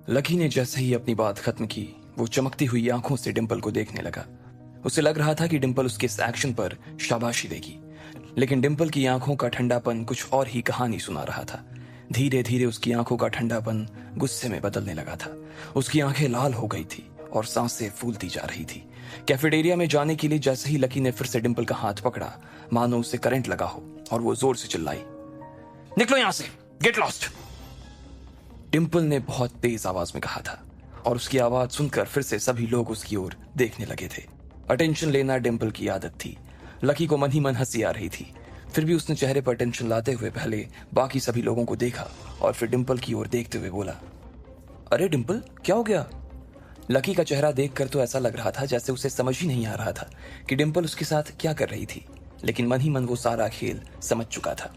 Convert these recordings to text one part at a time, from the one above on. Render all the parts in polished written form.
Lucky ने जैसे ही अपनी बात खत्म की, वो चमकती हुई आंखों से डिंपल को देखने लगा। उसे लग रहा था कि डिंपल उसके इस एक्शन पर शाबाशी देगी, लेकिन डिंपल की आंखों का ठंडापन कुछ और ही कहानी सुना रहा था। धीरे धीरे उसकी आंखों का ठंडापन गुस्से में बदलने लगा था। उसकी आंखें लाल हो गई थी और सांसें फूलती जा रही थी। कैफेटेरिया में जाने के लिए जैसे ही लकी ने फिर से डिंपल का हाथ पकड़ा, मानो उसे करंट लगा हो, और वो जोर से चिल्लाई, निकलो यहां से, गेट लॉस्ट। डिंपल ने बहुत तेज आवाज में कहा था, और उसकी आवाज सुनकर फिर से सभी लोग उसकी ओर देखने लगे थे। अटेंशन लेना डिंपल की आदत थी। लकी को मन ही मन हंसी आ रही थी, फिर भी उसने चेहरे पर टेंशन लाते हुए पहले बाकी सभी लोगों को देखा और फिर डिंपल की ओर देखते हुए बोला, अरे डिंपल, क्या हो गया? लकी का चेहरा देखकर तो ऐसा लग रहा था जैसे उसे समझ ही नहीं आ रहा था कि डिंपल उसके साथ क्या कर रही थी, लेकिन मन ही मन वो सारा खेल समझ चुका था।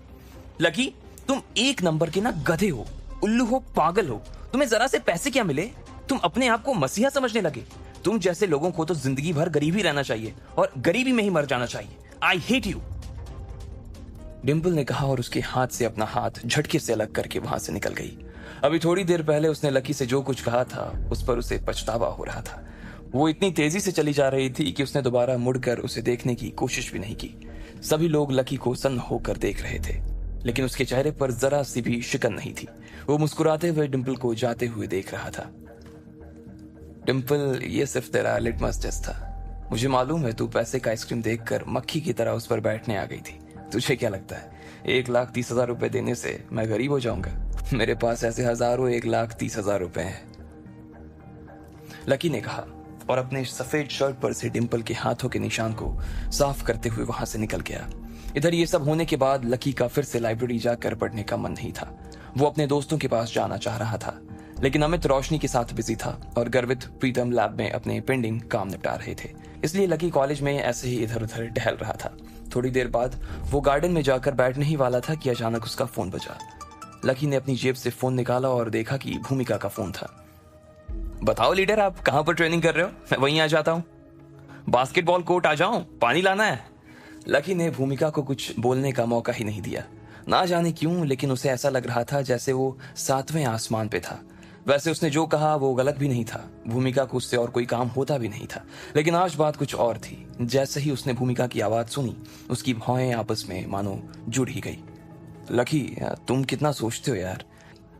लकी, तुम एक नंबर के ना गधे हो, उल्लू हो, पागल हो। तुम्हें जरा से पैसे क्या मिले, तुम अपने आप को मसीहा समझने लगे। तुम जैसे लोगों को तो जिंदगी भर गरीबी रहना चाहिए और गरीबी में ही मर जाना चाहिए। आई हेट यू, डिंपल ने कहा और उसके हाथ से अपना हाथ झटके से अलग करके वहां से निकल गई। अभी थोड़ी देर पहले उसने लकी से जो कुछ कहा था उस पर उसे पछतावा हो रहा था। वो इतनी तेजी से चली जा रही थी कि उसने दोबारा मुड़कर उसे देखने की कोशिश भी नहीं की। सभी लोग लकी को सन्न होकर देख रहे थे, लेकिन उसके चेहरे पर जरा सी भी शिकन नहीं थी। वो मुस्कुराते हुए डिंपल को जाते हुए देख रहा था। डिंपल, ये सिर्फ तेरा लिटमस टेस्ट था। मुझे मालूम है तू पैसे का आइसक्रीम देखकर मक्खी की तरह उस पर बैठने आ गई थी। तुझे क्या लगता है 1,30,000 रुपए देने से मैं गरीब हो जाऊंगा? मेरे पास ऐसे हजारों 1,30,000 रुपए हैं, लकी ने कहा और अपने सफेद शर्ट पर से डिंपल के हाथों के निशान को साफ करते हुए वहां से निकल गया। इधर ये सब होने के बाद लकी का फिर से लाइब्रेरी जाकर पढ़ने का मन नहीं था। वो अपने दोस्तों के पास जाना चाह रहा था, लेकिन अमित रोशनी के साथ बिजी था और गर्वित प्रीतम लैब में अपने पेंडिंग काम निपटा रहे थे। इसलिए लकी कॉलेज में ऐसे ही इधर उधर टहल रहा था। थोड़ी देर बाद वो गार्डन में जाकर बैठने ही वाला था कि अचानक उसका फोन बजा। लकी ने अपनी जेब से फोन निकाला और देखा कि भूमिका का फोन था। बताओ लीडर, आप कहां पर ट्रेनिंग कर रहे हो? मैं वहीं आ जाता हूं। बास्केटबॉल कोर्ट आ जाऊं, पानी लाना है। लकी ने भूमिका को कुछ बोलने का मौका ही नहीं दिया। ना जाने क्यों, लेकिन उसे ऐसा लग रहा था जैसे वो 7वें आसमान पे था। वैसे उसने जो कहा वो गलत भी नहीं था। भूमिका को उससे और कोई काम होता भी नहीं था, लेकिन आज बात कुछ और थी। जैसे ही उसने भूमिका की आवाज सुनी, उसकी भौहें आपस में मानो जुड़ ही गई। लकी, तुम कितना सोचते हो यार,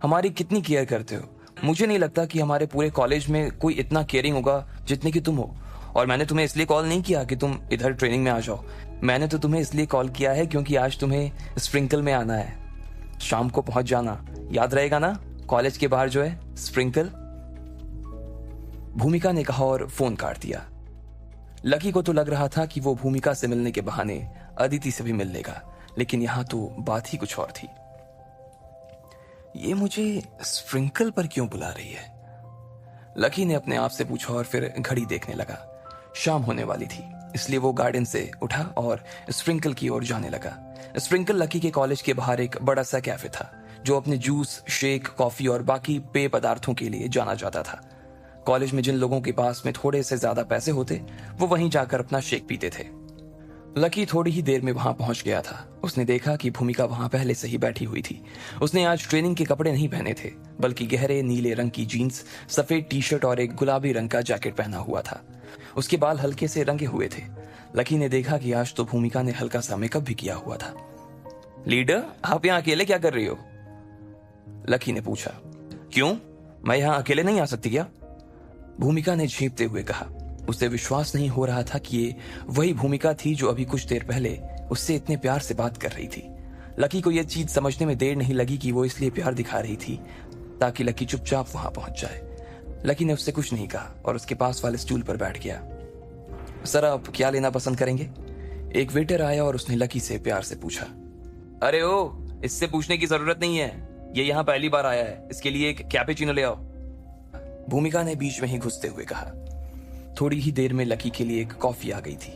हमारी कितनी केयर करते हो। मुझे नहीं लगता कि हमारे पूरे कॉलेज में कोई इतना केयरिंग होगा जितने की तुम हो। और मैंने तुम्हें इसलिए कॉल नहीं किया कि तुम इधर ट्रेनिंग में आ जाओ। मैंने तो तुम्हें इसलिए कॉल किया है क्योंकि आज तुम्हें स्प्रिंकल में आना है। शाम को पहुंच जाना, याद रहेगा ना? कॉलेज के बाहर जो है स्प्रिंकल। भूमिका ने कहा और फोन काट दिया। लकी को तो लग रहा था कि वो भूमिका से मिलने के बहाने अदिति से भी मिल लेगा, लेकिन यहां तो बात ही कुछ और थी। ये मुझे स्प्रिंकल पर क्यों बुला रही है? लकी ने अपने आप से पूछा और फिर घड़ी देखने लगा। शाम होने वाली थी, इसलिए वो गार्डन से उठा और स्प्रिंकल की ओर जाने लगा। स्प्रिंकल लकी के कॉलेज के बाहर एक बड़ा सा कैफे था, जो अपने जूस, शेक, कॉफी और बाकी पेय पदार्थों के लिए जाना जाता था। कॉलेज में जिन लोगों के पास में थोड़े से ज्यादा पैसे होते, वो वहीं जाकर अपना शेक पीते थे। लकी थोड़ी ही देर में वहां पहुंच गया था। उसने देखा कि भूमिका वहां पहले से ही बैठी हुई थी। उसने आज ट्रेनिंग के कपड़े नहीं पहने थे, बल्कि गहरे नीले रंग की जीन्स, सफेद टी शर्ट और एक गुलाबी रंग का जैकेट पहना हुआ था। उसके बाल हल्के से रंगे हुए थे। लकी ने देखा कि आज तो भूमिका ने हल्का सा मेकअप भी किया हुआ था। लीडर, आप यहाँ अकेले क्या कर रही हो? लकी ने पूछा। क्यों, मैं यहाँ अकेले नहीं आ सकती क्या? भूमिका ने झेपते हुए कहा। उसे विश्वास नहीं हो रहा था कि ये वही भूमिका थी जो अभी कुछ देर पहले उससे इतने प्यार से बात कर रही थी। लकी को यह चीज समझने में देर नहीं लगी कि वो इसलिए प्यार दिखा रही थी ताकि लकी चुपचाप वहां पहुंच जाए। लकी ने उससे कुछ नहीं कहा और उसके पास वाले स्टूल पर बैठ गया। सर, आप क्या लेना पसंद करेंगे? एक वेटर आया और उसने लकी से प्यार से पूछा। अरे ओ, इससे पूछने की जरूरत नहीं है, ये यहाँ पहली बार आया है, इसके लिए एक कैपेचिनो ले आओ। भूमिका ने बीच में ही घुसते हुए कहा। थोड़ी ही देर में लकी के लिए एक कॉफी आ गई थी।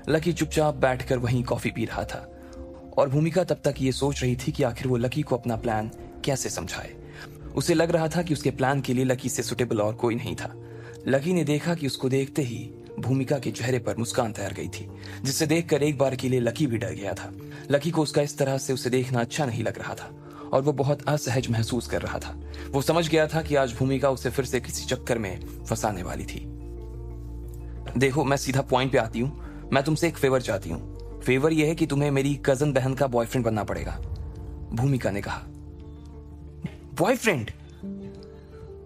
लकी चुपचाप बैठकर वहीं कॉफी पी रहा था और भूमिका तब तक ये सोच रही थी कि आखिर वो लकी को अपना प्लान कैसे समझाए। उसे लग रहा था कि उसके प्लान के लिए लकी से सुटेबल और कोई नहीं था। लकी ने देखा कि उसको देखते ही भूमिका के चेहरे पर मुस्कान तैर गई थी, जिसे देखकर एक बार के लिए लकी भी डर गया था। लकी को उसका इस तरह से उसे देखना अच्छा नहीं लग रहा था और वो बहुत असहज महसूस कर रहा था। वो समझ गया था कि आज भूमिका उसे फिर से किसी चक्कर में फंसाने वाली थी। देखो, मैं सीधा पॉइंट पे आती हूँ। मैं तुमसे एक फेवर चाहती हूँ। फेवर यह है कि तुम्हें मेरी कजन बहन का बॉयफ्रेंड बनना पड़ेगा, भूमिका ने कहा। बॉयफ्रेंड?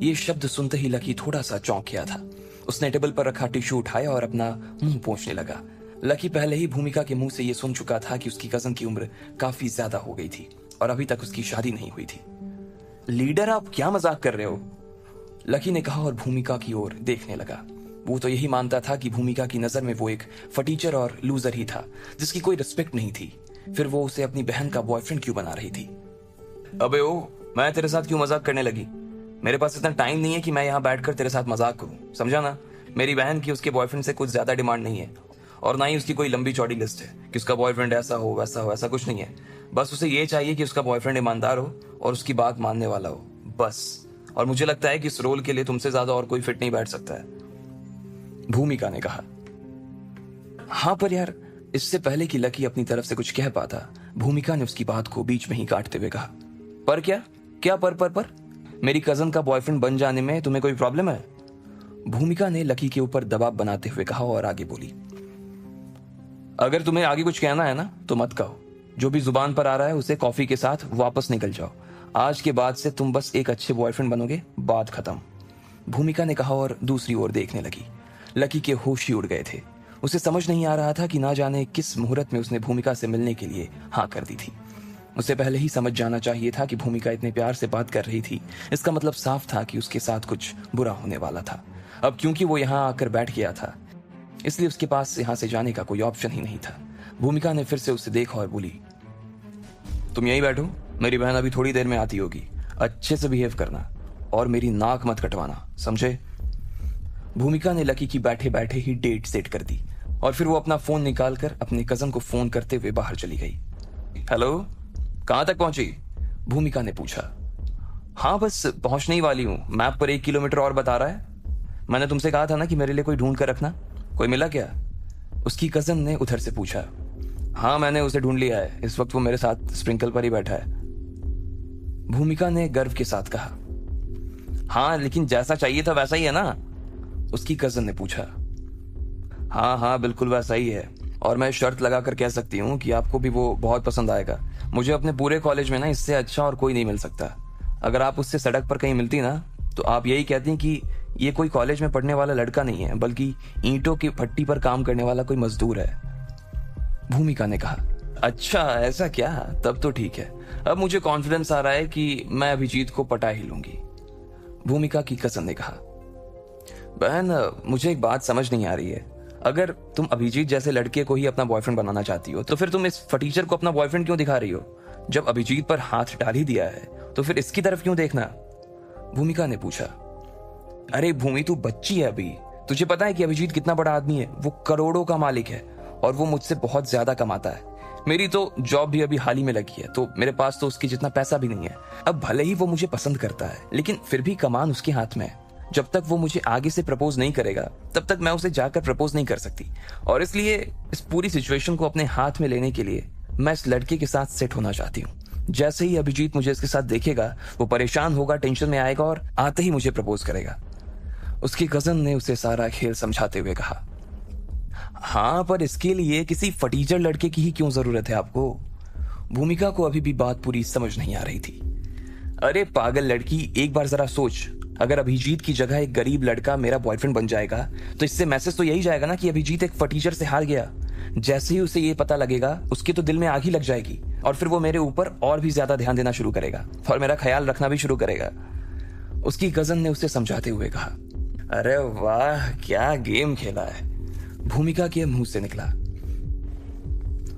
ये शब्द सुनते ही लकी थोड़ा सा चौंक गया था। उसने टेबल पर रखा टिश्यू उठाया और अपना मुंह पोंछने लगा। लकी पहले ही भूमिका के मुंह से यह सुन चुका था कि उसकी कजन की उम्र काफी ज्यादा हो गई थी और अभी तक उसकी शादी नहीं हुई थी। लीडर, आप क्या मजाक कर रहे हो? लकी ने कहा और भूमिका की ओर देखने लगा। वो तो यही मानता था कि भूमिका की नजर में वो एक फटीचर और लूजर ही था, जिसकी कोई रिस्पेक्ट नहीं थी। फिर वो उसे अपनी बहन का बॉयफ्रेंड क्यों बना रही थी? अबे ओ, मैं तेरे साथ क्यों मजाक करने लगी? मेरे पास इतना टाइम नहीं है कि मैं यहाँ बैठकर तेरे साथ मजाक करूं, समझा ना? मेरी बहन की उसके बॉयफ्रेंड से कुछ ज्यादा डिमांड नहीं है और ना ही उसकी कोई लंबी चौड़ी लिस्ट है कि उसका बॉयफ्रेंड ऐसा हो वैसा हो। ऐसा कुछ नहीं है। बस उसे ये चाहिए कि उसका बॉयफ्रेंड ईमानदार हो और उसकी बात मानने वाला हो, बस। और मुझे लगता है कि इस रोल के लिए तुमसे ज्यादा और कोई फिट नहीं बैठ सकता है, भूमिका ने कहा। हाँ, पर यार, इससे पहले कि लकी अपनी तरफ से कुछ कह पाता, भूमिका ने उसकी बात को बीच में ही काटते हुए कहा, पर क्या? क्या पर? मेरी कजन का बॉयफ्रेंड बन जाने में तुम्हें कोई प्रॉब्लम है? भूमिका ने लकी के ऊपर दबाव बनाते हुए कहा और आगे बोली, अगर तुम्हें आगे कुछ कहना है ना तो मत कहो। जो भी जुबान पर आ रहा है उसे कॉफी के साथ वापस निकल जाओ। आज के बाद से तुम बस एक अच्छे बॉयफ्रेंड बनोगे, बात खत्म, भूमिका ने कहा और दूसरी ओर देखने लगी। लकी के होश ही उड़ गए थे। उसे समझ नहीं आ रहा था कि ना जाने किस मुहूर्त में उसने भूमिका से मिलने के लिए हाँ कर दी थी। उसे पहले ही समझ जाना चाहिए था कि भूमिका इतने प्यार से बात कर रही थी। इसका मतलब साफ था कि उसके साथ कुछ बुरा होने वाला था। अब क्योंकि वो यहाँ आकर बैठ गया था, इसलिए उसके पास यहाँ से जाने का कोई ऑप्शन ही नहीं था। भूमिका ने फिर से उसे देखा और बोली, तुम यहीं बैठो, मेरी बहन अभी थोड़ी देर में आती होगी। अच्छे से बिहेव करना और मेरी नाक मत कटवाना, समझे? भूमिका ने लकी की बैठे बैठे ही डेट सेट कर दी और फिर वो अपना फोन निकालकर अपने कजन को फोन करते हुए बाहर चली गई। हेलो, कहां तक पहुंची? भूमिका ने पूछा। हाँ, बस पहुंचने ही वाली हूं। मैप पर 1 किलोमीटर और बता रहा है। मैंने तुमसे कहा था ना कि मेरे लिए कोई ढूंढ कर रखना। कोई मिला क्या? उसकी कजन ने उधर से पूछा। हाँ, मैंने उसे ढूंढ लिया है। इस वक्त वो मेरे साथ स्प्रिंकल पर ही बैठा है, भूमिका ने गर्व के साथ कहा। हाँ, लेकिन जैसा चाहिए था वैसा ही है ना? उसकी कजन ने पूछा। हाँ, बिल्कुल वैसा ही है और मैं शर्त लगाकर कह सकती हूँ कि आपको भी वो बहुत पसंद आएगा। मुझे अपने पूरे कॉलेज में ना इससे अच्छा और कोई नहीं मिल सकता। अगर आप उससे सड़क पर कहीं मिलती ना तो आप यही कहती कि ये कोई कॉलेज में पढ़ने वाला लड़का नहीं है, बल्कि ईंटों की भट्टी पर काम करने वाला कोई मजदूर है, भूमिका ने कहा। अच्छा, ऐसा क्या? तब तो ठीक है। अब मुझे कॉन्फिडेंस आ रहा है कि मैं अभिजीत को पटा ही लूंगी, भूमिका की कजन ने कहा। बहन, मुझे एक बात समझ नहीं आ रही है। अगर तुम अभिजीत जैसे लड़के को ही अपना बॉयफ्रेंड बनाना चाहती हो तो फिर तुम इस फटीचर को अपना बॉयफ्रेंड क्यों दिखा रही हो? जब अभिजीत पर हाथ डाल ही दिया है तो फिर इसकी तरफ क्यों देखना, भूमिका ने पूछा। अरे भूमि, तू बच्ची है अभी। तुझे पता है कि अभिजीत कितना बड़ा आदमी है? वो करोड़ों का मालिक है और वो मुझसे बहुत ज्यादा कमाता है। मेरी तो जॉब भी अभी हाल ही में लगी है, तो मेरे पास तो उसकी जितना पैसा भी नहीं है। अब भले ही वो मुझे पसंद करता है, लेकिन फिर भी कमान उसके हाथ में है। जब तक वो मुझे आगे से प्रपोज नहीं करेगा तब तक मैं उसे जाकर प्रपोज नहीं कर सकती। और इसलिए इस पूरी सिचुएशन को अपने हाथ में लेने के लिए मैं इस लड़के के साथ सेट होना चाहती हूँ। जैसे ही अभिजीत मुझे इसके साथ देखेगा वो परेशान होगा, टेंशन में आएगा और आते ही मुझे प्रपोज करेगा, उसकी कजन ने उसे सारा खेल समझाते हुए कहा। हाँ, पर इसके लिए किसी फटीचर लड़के की ही क्यों जरूरत है आपको? भूमिका को अभी भी बात पूरी समझ नहीं आ रही थी। अरे पागल लड़की, एक बार जरा सोच, अगर अभिजीत की जगह एक गरीब लड़का मेरा बॉयफ्रेंड बन जाएगा तो इससे मैसेज तो यही जाएगा ना कि अभिजीत एक फटीचर से हार गया। जैसे ही उसे ये पता लगेगा उसके तो दिल में आग ही लग जाएगी और फिर वो मेरे ऊपर और भी ज्यादा ध्यान देना शुरू करेगा और मेरा ख्याल रखना भी शुरू करेगा, उसकी कजन ने उसे समझाते हुए कहा। अरे वाह, क्या गेम खेला है, भूमिका के मुंह से निकला।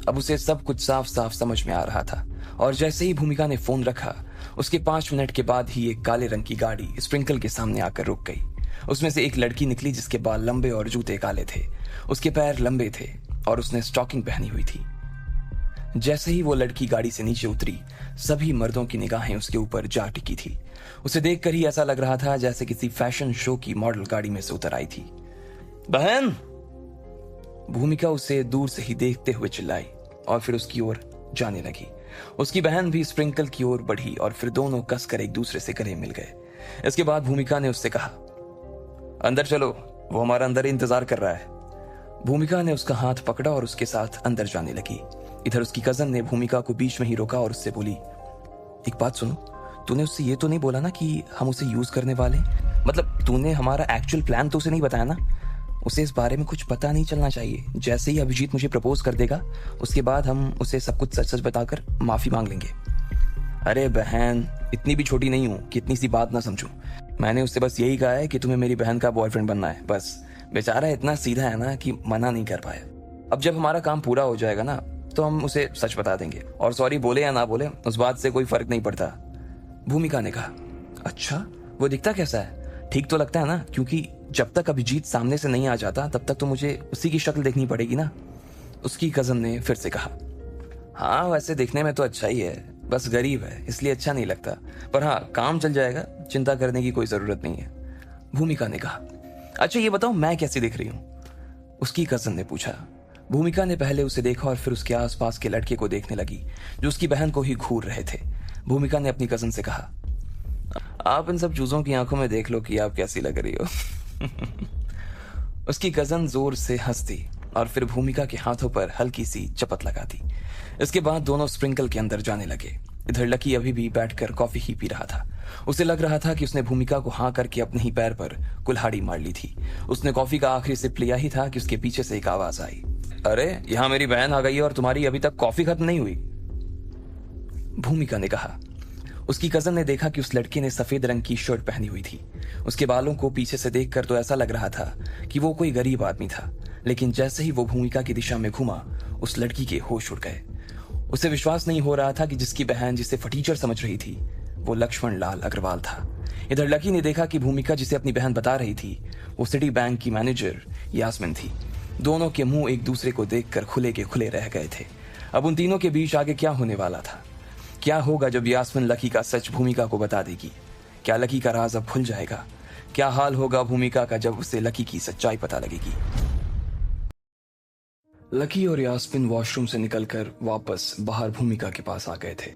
अब उसे सब कुछ साफ साफ समझ में आ रहा था और जैसे ही भूमिका ने फोन रखा उसके 5 मिनट के बाद ही एक काले रंग की गाड़ी स्प्रिंकल के सामने आकर रुक गई। उसमें से एक लड़की निकली जिसके बाल लंबे और जूते काले थे, उसके पैर लंबे थे और उसने स्टॉकिंग पहनी हुई थी। जैसे ही वो लड़की गाड़ी से नीचे उतरी सभी मर्दों की निगाहें उसके ऊपर जा टिकी थी। उसे देखकर ही ऐसा लग रहा था जैसे किसी फैशन शो की मॉडल गाड़ी में से उतर आई थी। बहन, भूमिका उसे दूर से ही देखते हुए चिल्लाई और फिर उसकी ओर जाने लगी। उसकी बहन भी स्प्रिंकल की ओर बढ़ी और फिर दोनों कसकर एक दूसरे से गले मिल गए। इसके बाद भूमिका ने उससे कहा, अंदर चलो, वो हमारा अंदर ही इंतजार कर रहा है। भूमिका ने उसका हाथ पकड़ा और उसके साथ अंदर जाने लगी। इधर उसकी कजन ने भूमिका को बीच में ही रोका और उससे बोली, एक बात सुनो, तूने उससे ये तो नहीं बोला ना कि हम उसे यूज करने वाले? मतलब तूने हमारा एक्चुअल प्लान तो उसे नहीं बताया ना? उसे इस बारे में कुछ पता नहीं चलना चाहिए। जैसे ही अभिजीत मुझे प्रपोज कर देगा, उसके बाद हम उसे सब कुछ सच सच बताकर माफी मांग लेंगे। अरे बहन, इतनी भी छोटी नहीं हूं कि इतनी सी बात ना समझूं। मैंने उससे बस यही कहा है कि तुम्हें मेरी बहन का बॉयफ्रेंड बनना है, बस। बेचारा इतना सीधा है ना कि मना नहीं कर पाया। अब जब हमारा काम पूरा हो जाएगा ना, तो हम उसे सच बता देंगे, और सॉरी बोले या ना बोले उस बात से कोई फर्क नहीं पड़ता। भूमिका ने कहा, अच्छा, वो दिखता कैसा है? ठीक तो लगता है ना? क्योंकि जब तक अभिजीत सामने से नहीं आ जाता तब तक तो मुझे उसी की शक्ल देखनी पड़ेगी ना। उसकी कजन ने फिर से कहा, हाँ वैसे दिखने में तो अच्छा ही है, बस गरीब है इसलिए अच्छा नहीं लगता, पर हाँ काम चल जाएगा, चिंता करने की कोई जरूरत नहीं है। भूमिका ने कहा, अच्छा ये बताओ मैं कैसी दिख रही हूँ? उसकी कजन ने पूछा। भूमिका ने पहले उसे देखा और फिर उसके आसपास के लड़के को देखने लगी जो उसकी बहन को ही घूर रहे थे। भूमिका ने अपनी कजन से कहा, आप इन सब चूजों की आंखों में देख लो कि आप कैसी लग रही हो। उसकी कजन जोर से हंसती और फिर भूमिका के हाथों पर हल्की सी चपत लगाती। इसके बाद दोनों स्प्रिंकल के अंदर जाने लगे। इधर लकी अभी भी बैठकर कॉफी ही पी रहा था। उसे लग रहा था कि उसने भूमिका को हाँ करके अपने ही पैर पर कुल्हाड़ी मार ली थी। उसने कॉफी का आखिरी सिप लिया ही था कि उसके पीछे से एक आवाज आई, अरे यहां मेरी बहन आ गई है और तुम्हारी अभी तक कॉफी खत्म नहीं हुई। भूमिका ने कहा। उसकी कजन ने देखा कि उस लड़के ने सफेद रंग की शर्ट पहनी हुई थी। उसके बालों को पीछे से देखकर तो ऐसा लग रहा था कि वो कोई गरीब आदमी था, लेकिन जैसे ही वो भूमिका की दिशा में घुमा, उस लड़की के होश उड़ गए। उसे विश्वास नहीं हो रहा था कि जिसकी बहन जिसे फटीचर समझ रही थी वो लक्ष्मण लाल अग्रवाल था। इधर लकी ने देखा कि भूमिका जिसे अपनी बहन बता रही थी वो सिटी बैंक की मैनेजर यास्मिन थी। दोनों के मुंह एक दूसरे को देखकर खुले के खुले रह गए थे। अब उन तीनों के बीच आगे क्या होने वाला था? क्या होगा जब यास्मिन लकी का सच भूमिका को बता देगी? क्या लकी का राज अब खुल जाएगा? क्या हाल होगा भूमिका का जब उसे लकी की सच्चाई पता लगेगी? लकी और यास्मिन वॉशरूम से निकलकर वापस बाहर भूमिका के पास आ गए थे।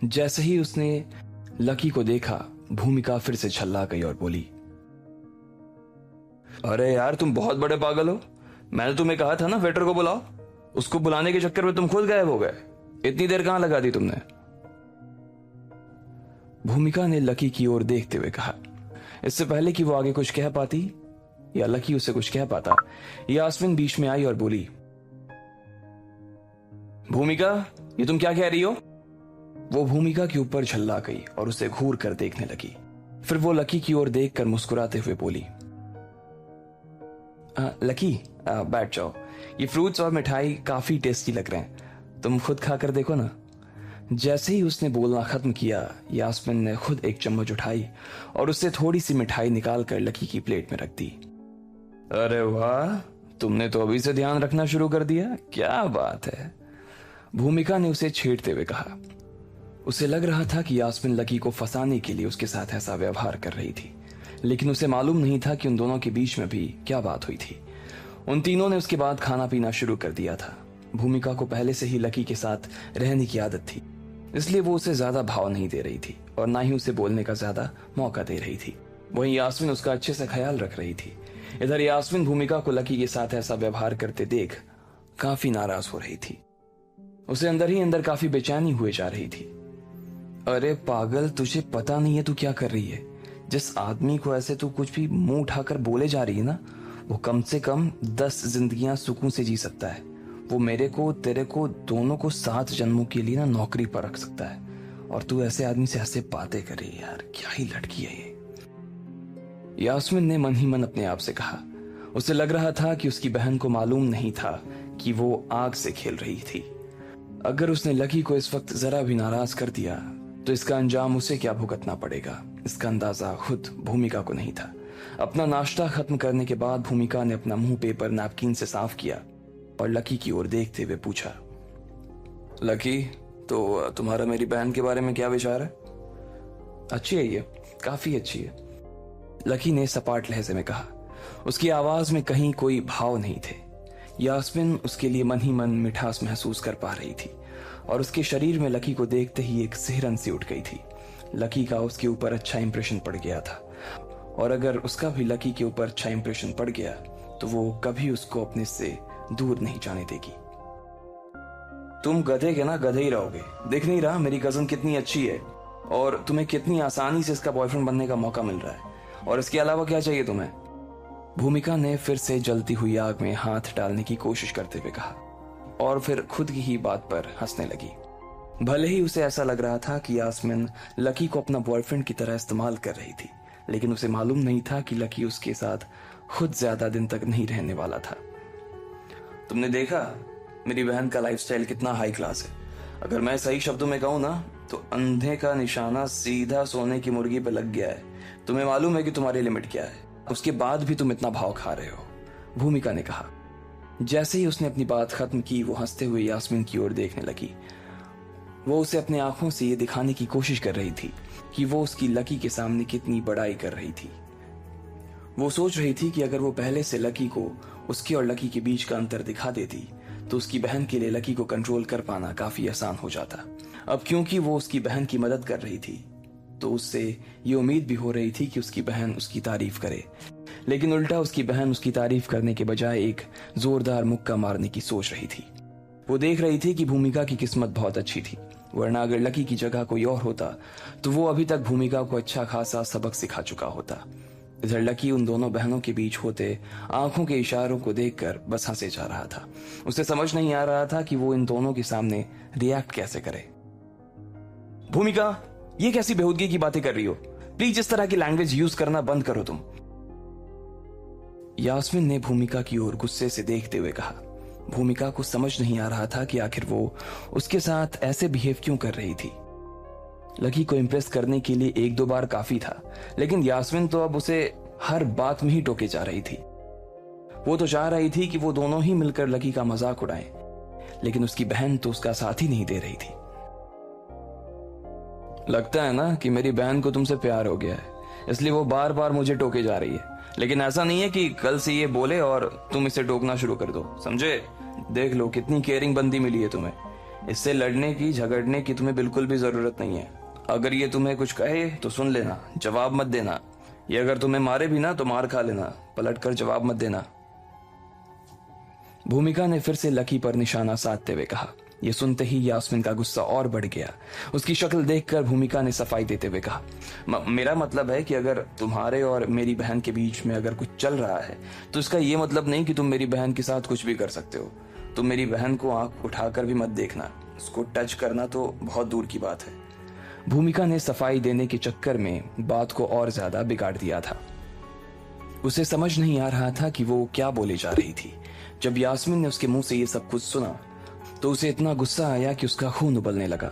जैसे ही उसने लकी को देखा, भूमिका फिर से छल्ला गई और बोली, अरे यार तुम बहुत बड़े पागल हो। मैंने तुम्हें कहा था ना वेटर को बुलाओ। उसको बुलाने के चक्कर में तुम खुद गायब हो गए। इतनी देर कहां लगा दी तुमने? भूमिका ने लकी की ओर देखते हुए कहा। इससे पहले कि वो आगे कुछ कह पाती या लकी उसे कुछ कह पाता, यास्मिन बीच में आई और बोली, भूमिका ये तुम क्या कह रही हो? वो भूमिका के ऊपर झल्ला गई और उसे घूर कर देखने लगी। फिर वो लकी की ओर देखकर मुस्कुराते हुए बोली, लकी बैठ जाओ, ये फ्रूट्स और मिठाई काफी टेस्टी लग रहे हैं, तुम खुद खाकर देखो ना। जैसे ही उसने बोलना खत्म किया, यास्मिन ने खुद एक चम्मच उठाई और उससे थोड़ी सी मिठाई निकालकर लकी की प्लेट में रख दी। अरे वाह, तुमने तो अभी से ध्यान रखना शुरू कर दिया, क्या बात है, भूमिका ने उसे छेड़ते हुए कहा। उसे लग रहा था कि यास्मिन लकी को फंसाने के लिए उसके साथ ऐसा व्यवहार कर रही थी, लेकिन उसे मालूम नहीं था कि उन दोनों के बीच में भी क्या बात हुई थी। उन तीनों ने उसके बाद खाना पीना शुरू कर दिया था। भूमिका को पहले से ही लकी के साथ रहने की आदत थी, इसलिए वो उसे ज्यादा भाव नहीं दे रही थी और ना ही उसे बोलने का ज्यादा मौका दे रही थी। वहीं यास्मिन उसका अच्छे से ख्याल रख रही थी। इधर यास्मिन भूमिका को लकी के साथ ऐसा व्यवहार करते देख काफी नाराज हो रही थी। उसे अंदर ही अंदर काफी बेचैनी हुए जा रही थी। अरे पागल, तुझे पता नहीं है तू क्या कर रही है? जिस आदमी को ऐसे तू कुछ भी मुंह उठाकर बोले जा रही है ना, वो कम से कम 10 जिंदगियां सुकून से जी सकता है। वो मेरे को तेरे को दोनों को 7 जन्मों के लिए ना नौकरी पर रख सकता है, और तू ऐसे आदमी से ऐसे बातें कर रही है यार, क्या ही लड़की है ये। यास्मिन ने मन ही मन अपने आप से कहा। उसे लग रहा था कि उसकी बहन को मालूम नहीं था कि वो आग से खेल रही थी। अगर उसने लकी को इस वक्त जरा भी नाराज कर दिया तो इसका अंजाम उसे क्या भुगतना पड़ेगा, इसका अंदाजा खुद भूमिका को नहीं था। अपना नाश्ता खत्म करने के बाद भूमिका ने अपना मुंह पेपर नैपकिन से साफ किया और लकी की ओर देखते हुए पूछा, लकी तो तुम्हारा मेरी बहन के बारे में क्या विचार है? अच्छी है ये, काफी अच्छी है, लकी ने सपाट लहजे में कहा। उसकी आवाज में कहीं कोई भाव नहीं थे, यास्मिन उसके लिए मन ही मन मिठास महसूस कर पा रही थी और उसके शरीर में लकी को देखते ही एक सिहरन सी उठ गई थी। लकी का उसके ऊपर अच्छा इंप्रेशन पड़ गया था और अगर उसका भी लकी के ऊपर अच्छा इंप्रेशन पड़ गया तो वो कभी उसको अपने से दूर नहीं जाने देगी। तुम गधे के ना गधे ही रहोगे। दिख नहीं रहा मेरी कजन कितनी अच्छी है और तुम्हें कितनी आसानी से इसका बॉयफ्रेंड बनने का मौका मिल रहा है, और इसके अलावा क्या चाहिए तुम्हें? भूमिका ने फिर से जलती हुई आग में हाथ डालने की कोशिश करते हुए कहा और फिर खुद की ही बात पर हंसने लगी। भले ही उसे ऐसा लग रहा था कि यास्मिन लकी को अपना बॉयफ्रेंड की तरह इस्तेमाल कर रही थी, लेकिन उसे मालूम नहीं था कि लकी उसके साथ खुद ज्यादा दिन तक नहीं रहने वाला था। तुमने देखा मेरी बहन का लाइफस्टाइल कितना हाई क्लास है। अगर मैं सही शब्दों में कहूं ना तो अंधे का निशाना सीधा सोने की मुर्गी पे लग गया है। तुम्हें मालूम है कि तुम्हारी लिमिट क्या है, उसके बाद भी तुम इतना भाव खा रहे हो, भूमिका ने कहा। जैसे ही उसने अपनी बात खत्म की वो हंसते हुए यास्मिन की ओर देखने लगी। वो उसे अपने आंखों से ये दिखाने की कोशिश कर रही थी कि वो उसकी लकी के सामने कितनी बड़ाई कर रही थी। वो सोच रही थी कि अगर वो पहले से लकी को उसके और लकी के बीच का अंतर दिखा देती तो उसकी बहन के लिए लकी को कंट्रोल कर पाना काफी आसान हो जाता। अब क्योंकि वो उसकी बहन की मदद कर रही थी तो उससे ये उम्मीद भी हो रही थी कि उसकी बहन उसकी तारीफ करे, लेकिन उल्टा उसकी बहन उसकी तारीफ करने के बजाय एक जोरदार मुक्का मारने की सोच रही थी। वो देख रही थी कि भूमिका की किस्मत बहुत अच्छी थी, वरना अगर लकी की जगह कोई और होता तो वो अभी तक भूमिका को अच्छा खासा सबक सिखा चुका होता। इधर लकी उन दोनों बहनों के बीच होते आंखों के इशारों को देखकर बस हंसे जा रहा था। उसे समझ नहीं आ रहा था कि वो इन दोनों के सामने रिएक्ट कैसे करे। भूमिका, ये कैसी बेहूदगी की बातें कर रही हो? प्लीज इस तरह की लैंग्वेज यूज करना बंद करो तुम। यास्मिन ने भूमिका की ओर गुस्से से देखते हुए कहा। भूमिका को समझ नहीं आ रहा था कि आखिर वो उसके साथ ऐसे बिहेव क्यों कर रही थी। लकी को इम्प्रेस करने के लिए एक दो बार काफी था, लेकिन यास्मिन तो अब उसे हर बात में ही टोके जा रही थी। वो तो चाह रही थी कि वो दोनों ही मिलकर लकी का मजाक उड़ाएं, लेकिन उसकी बहन तो उसका साथ ही नहीं दे रही थी। लगता है ना कि मेरी बहन को तुमसे प्यार हो गया है, इसलिए वो बार बार मुझे टोके जा रही है, लेकिन ऐसा नहीं है कि कल से ये बोले और तुम इसे टोकना शुरू कर दो, समझे? देख लो कितनी केयरिंग बंदी मिली है तुम्हें। इससे लड़ने की झगड़ने की तुम्हें बिल्कुल भी जरूरत नहीं है। अगर ये तुम्हें कुछ कहे तो सुन लेना, जवाब मत देना। ये अगर तुम्हें मारे भी ना तो मार खा लेना, पलट कर जवाब मत देना। भूमिका ने फिर से लकी पर निशाना साधते हुए कहा। यह सुनते ही यास्मिन का गुस्सा और बढ़ गया। उसकी शक्ल देखकर भूमिका ने सफाई देते हुए कहा, मेरा मतलब है कि अगर तुम्हारे और मेरी बहन के बीच में अगर कुछ चल रहा है तो इसका यह मतलब नहीं कि तुम मेरी बहन के साथ कुछ भी कर सकते हो। तुम मेरी बहन को आंख उठाकर भी मत देखना, उसको टच करना तो बहुत दूर की बात है। भूमिका ने सफाई देने के चक्कर में बात को और ज्यादा बिगाड़ दिया था। उसे समझ नहीं आ रहा था कि वो क्या बोले जा रही थी। जब यास्मिन ने उसके मुंह से ये सब कुछ सुना तो उसे इतना गुस्सा आया कि उसका खून उबलने लगा।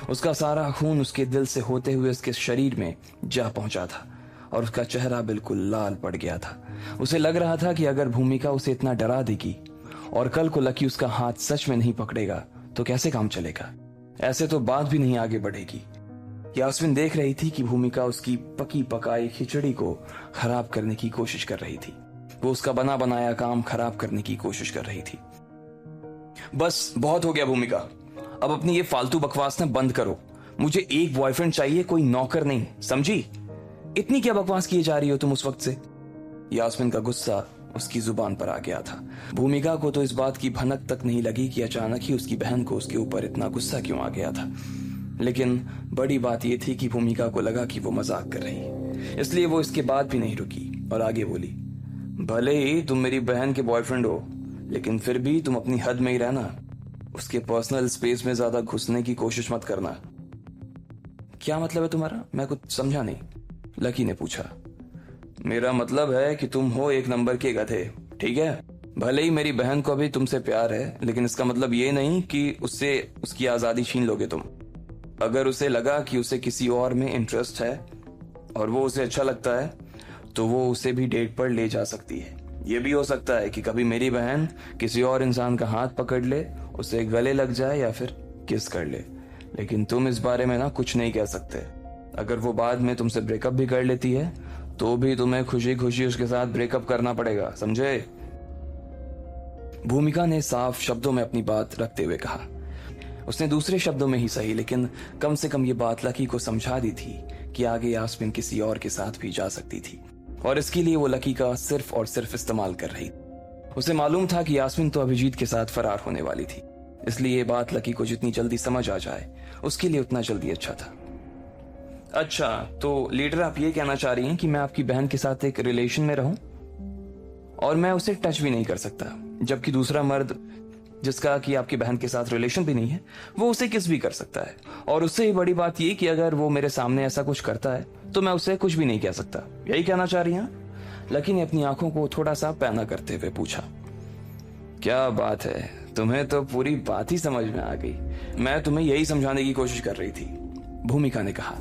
उसका सारा खून उसके दिल से होते हुए उसके शरीर में जा पहुंचा था और उसका चेहरा बिल्कुल लाल पड़ गया था। उसे लग रहा था कि अगर भूमिका उसे इतना डरा देगी और कल को लकी उसका हाथ सच में नहीं पकड़ेगा तो कैसे काम चलेगा। ऐसे तो बात भी नहीं आगे बढ़ेगी। यास्मिन देख रही थी कि भूमिका उसकी पकी पकाई खिचड़ी को खराब करने की कोशिश कर रही थी। वो उसका बना बनाया काम खराब करने की कोशिश कर रही थी। बस बहुत हो गया भूमिका, अब अपनी ये फालतू बकवास ना बंद करो। मुझे एक बॉयफ्रेंड चाहिए, कोई नौकर नहीं, समझी? इतनी क्या बकवास किए जा रही हो तुम उस वक्त से? यास्मिन का गुस्सा उसकी जुबान पर आ गया था। भूमिका को तो इस बात की भनक तक नहीं लगी कि अचानक ही उसकी बहन को उसके ऊपर इतना गुस्सा क्यों आ गया था, लेकिन बड़ी बात यह थी कि भूमिका को लगा कि वो मजाक कर रही है, इसलिए वो इसके बाद भी नहीं रुकी और आगे बोली, भले ही तुम मेरी बहन के बॉयफ्रेंड हो लेकिन फिर भी तुम अपनी हद में ही रहना, उसके पर्सनल स्पेस में ज्यादा घुसने की कोशिश मत करना। क्या मतलब है तुम्हारा? मैं कुछ समझा नहीं, लकी ने पूछा। मेरा मतलब है कि तुम हो एक नंबर के गधे, ठीक है? भले ही मेरी बहन को अभी तुमसे प्यार है, लेकिन इसका मतलब ये नहीं कि उससे उसकी आजादी छीन लोगे तुम। अगर उसे लगा कि उसे किसी और में इंटरेस्ट है और वो उसे अच्छा लगता है तो वो उसे भी डेट पर ले जा सकती है। ये भी हो सकता है कि कभी मेरी बहन किसी और इंसान का हाथ पकड़ ले, उसे गले लग जाए या फिर किस कर ले, लेकिन तुम इस बारे में ना कुछ नहीं कह सकते। अगर वो बाद में तुमसे ब्रेकअप भी कर लेती है तो भी तुम्हें खुशी खुशी उसके साथ ब्रेकअप करना पड़ेगा, समझे? भूमिका ने साफ शब्दों में अपनी बात रखते हुए कहा। उसने दूसरे शब्दों में ही सही, लेकिन कम से कम ये बात लकी को समझा दी थी कि आगे यास्मीन किसी और के साथ भी जा सकती थी, और इसके लिए वो लकी का सिर्फ और सिर्फ इस्तेमाल कर रही। उसे मालूम था कि यास्मीन तो अभिजीत के साथ फरार होने वाली थी, इसलिए ये बात लकी को जितनी जल्दी समझ आ जाए उसके लिए उतना जल्दी अच्छा था। अच्छा, तो लीडर आप ये कहना चाह रही हैं कि मैं आपकी बहन के साथ एक रिलेशन में रहूं और मैं उसे टच भी नहीं कर सकता, जबकि दूसरा मर्द जिसका कि आपकी बहन के साथ रिलेशन भी नहीं है वो उसे किस भी कर सकता है, और उससे ही बड़ी बात ये कि अगर वो मेरे सामने ऐसा कुछ करता है तो मैं उसे कुछ भी नहीं कह सकता, यही कहना चाह रही हैं? लकी ने अपनी आंखों को थोड़ा सा पैना करते हुए पूछा। क्या बात है, तुम्हें तो पूरी बात ही समझ में आ गई। मैं तुम्हें यही समझाने की कोशिश कर रही थी, भूमिका ने कहा।